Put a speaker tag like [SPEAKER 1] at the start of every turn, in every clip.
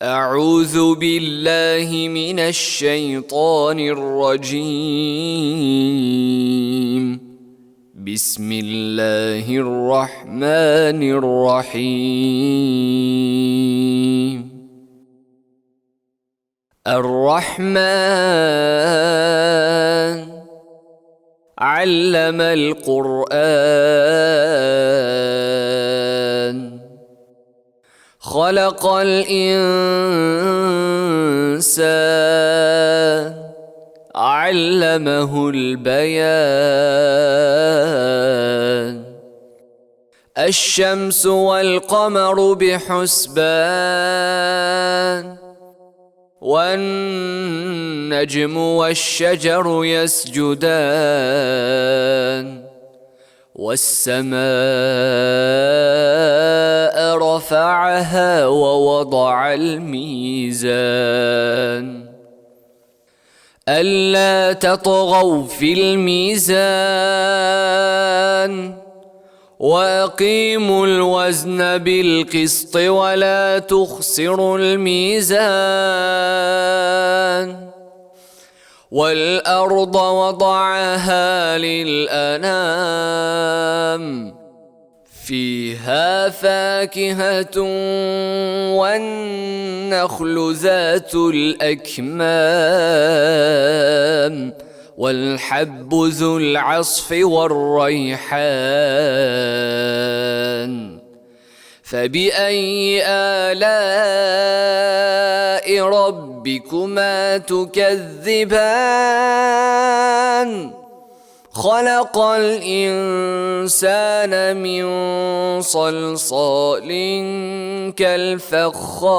[SPEAKER 1] أعوذ بالله من الشيطان الرجيم. بسم الله الرحمن الرحيم. الرحمن علم القرآن خلق الإنسان علمه البيان. الشمس والقمر بحسبان والنجم والشجر يسجدان والسماء رفعها ووضع الميزان ألا تطغوا في الميزان وأقيموا الوزن بالقسط ولا تخسروا الميزان. والأرض وضعها للأنام فيها فاكهة والنخل ذات الأكمام والحب ذو العصف والريحان. فبأي آلاء ربكما تكذبان؟ خلق الإنسان من صلصال كالفخار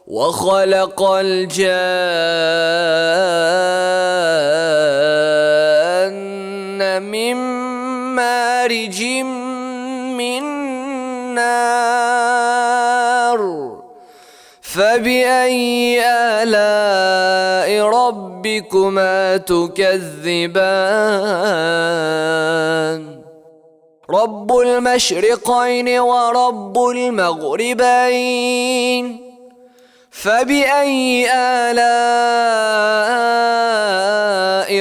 [SPEAKER 1] وخلق الجان من مارج من نار. فبأي آلاء ربكما تكذبان؟ رب المشرقين ورب المغربين. فبأي آلاء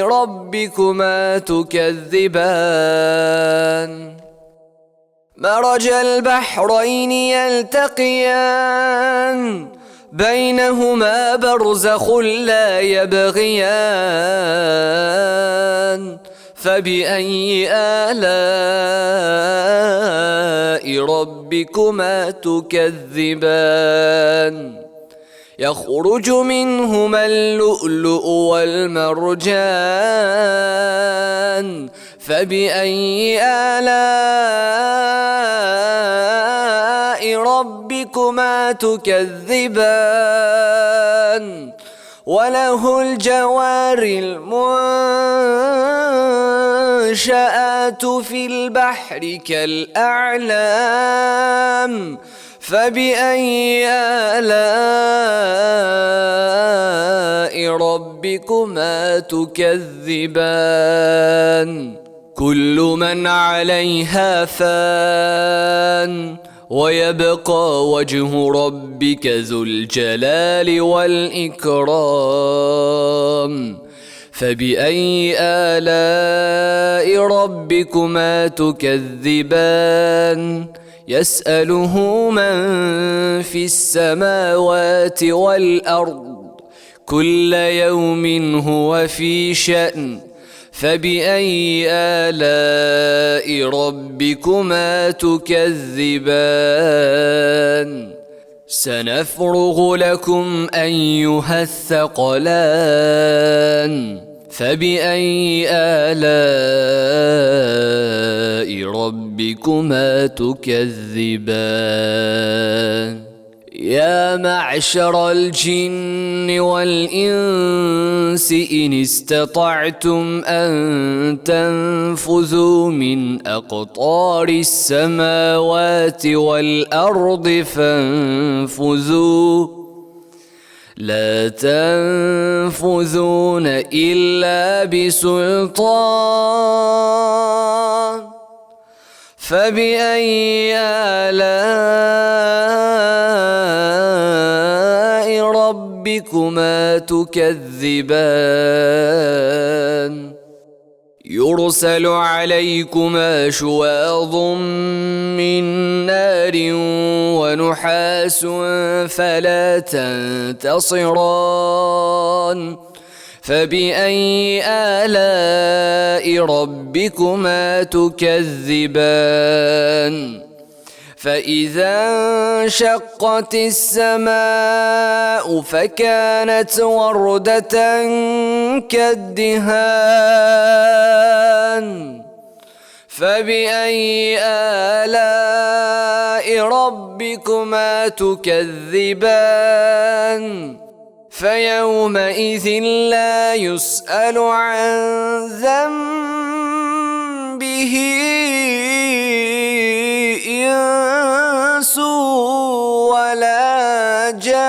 [SPEAKER 1] ربكما تكذبان؟ مرج البحرين يلتقيان بينهما برزخ لا يبغيان. فبأي آلاء ربكما تكذبان؟ يخرج منهما اللؤلؤ والمرجان. فبأي آلاء ربكما تكذبان؟ وله الجوار المنشآت في البحر كالأعلام. فبأي آلاء ربكما تكذبان؟ كل من عليها فان ويبقى وجه ربك ذو الجلال والإكرام. فبأي آلاء ربكما تكذبان؟ يسأله من في السماوات والأرض كل يوم هو في شأن. فبأي آلاء ربكما تكذبان؟ سنفرغ لكم أيها الثقلان. فبأي آلاء ربكما تكذبان؟ يا معشر الجن والإنس إن استطعتم أن تنفذوا من أقطار السماوات والأرض فانفذوا لا تنفذون إلا بسلطان. فبأي آلاء ربكما تكذبان يرسل عليكما شواظ من نار ونحاس فلا تنتصران فبأي آلاء ربكما تكذبان فإذا انشقت السماء فكانت وردة كالدهان فبأي آلاء ربكما تكذبان فيومئذ لا يسأل عن ذنبه إنس ولا جان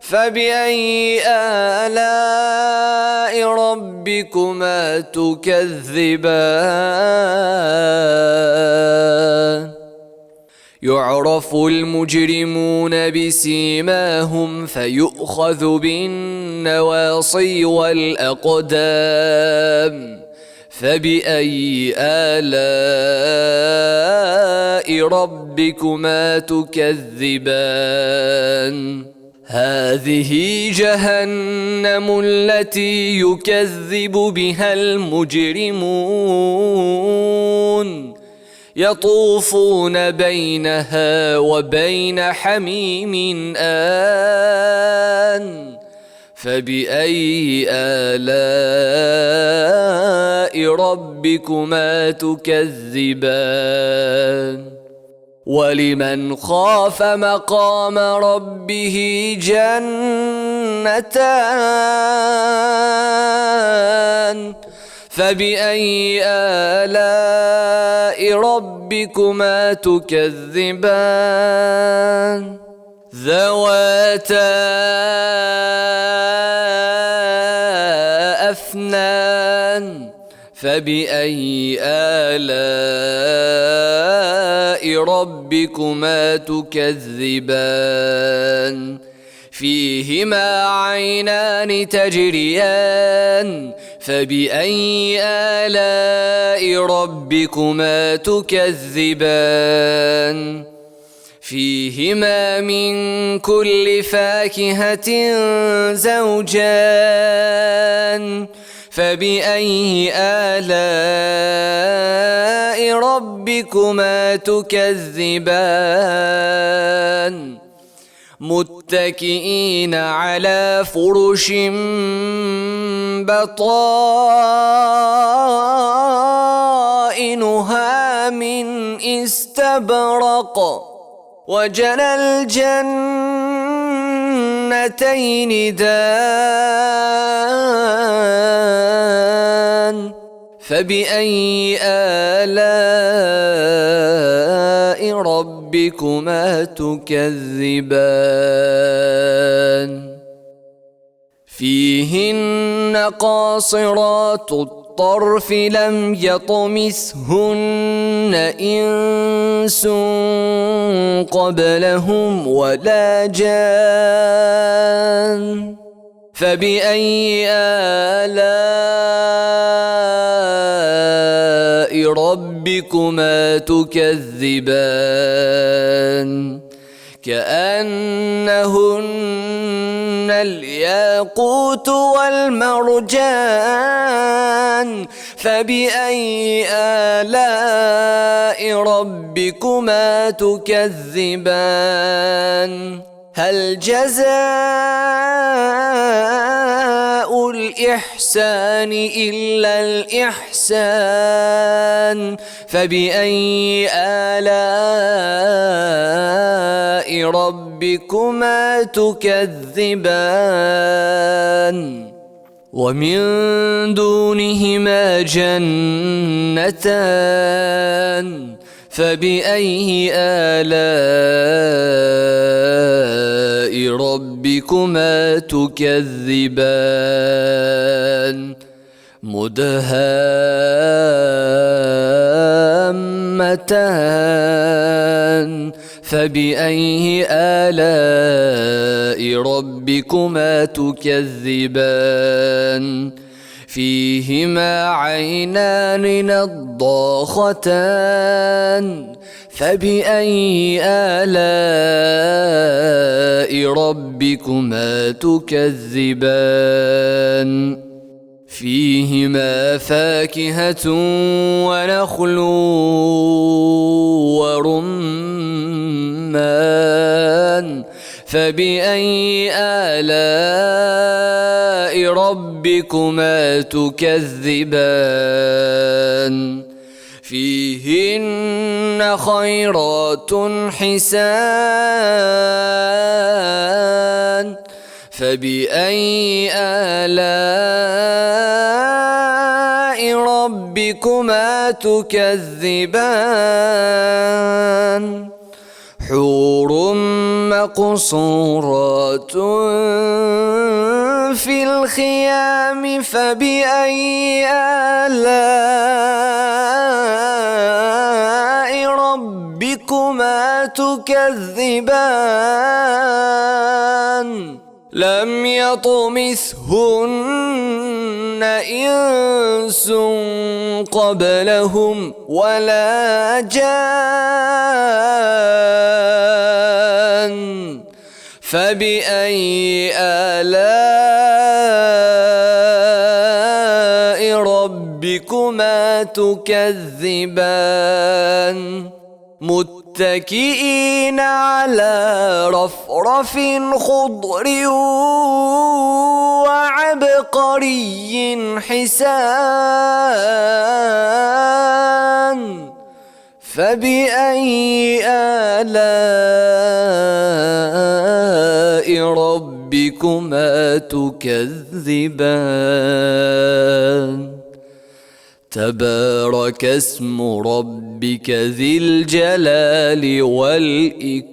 [SPEAKER 1] فبأي آلاء ربكما تكذبان يعرف المجرمون بسيماهم فيؤخذ بالنواصي والأقدام فبأي آلاء ربكما تكذبان هذه جهنم التي يكذب بها المجرمون يطوفون بينها وبين حميم آن فبأي آلاء ربكما تكذبان ولمن خاف مقام ربه جنتان فبأي آلاء ربكما تكذبان ذواتا أفنان فبأي آلاء ربكما تكذبان فيهما عينان تجريان فبأي آلاء ربكما تكذبان فيهما من كل فاكهة زوجان فبأي آلاء ربكما تكذبان متكئين على فرش بطائنها من استبرق وجنى الجنتين دان فبأي آلاء ربكما تكذبان فيهن قاصرات الطرف لم يطمثهن إنس قبلهم ولا جان فبأي آلاء ربكما تكذبان كأنهن الياقوت والمرجان فبأي آلاء ربكما تكذبان هل جزاء الإحسان إلا الإحسان فبأي آلاء ربكما تكذبان ومن دونهما جنتان فبأي آلاء ربكما تكذبان مدهامتان نعمتان فبأي آلاء ربكما تكذبان فيهما عينان نضاختان فبأي آلاء ربكما تكذبان فيهما فاكهة ونخل ورمان فبأي آلاء ربكما تكذبان فيهن خيرات حسان فبأي آلاء ربكما تكذبان حور مقصورات في الخيام فبأي آلاء ربكما تكذبان لم يطمثهن إنس قبلهم ولا جان فبأي آلاء ربكما تكذبان متكئين على رفرف خضر وعبقري حسان فبأي آلاء ربكما تكذبان تبارك اسم ربك ذي الجلال والإكرام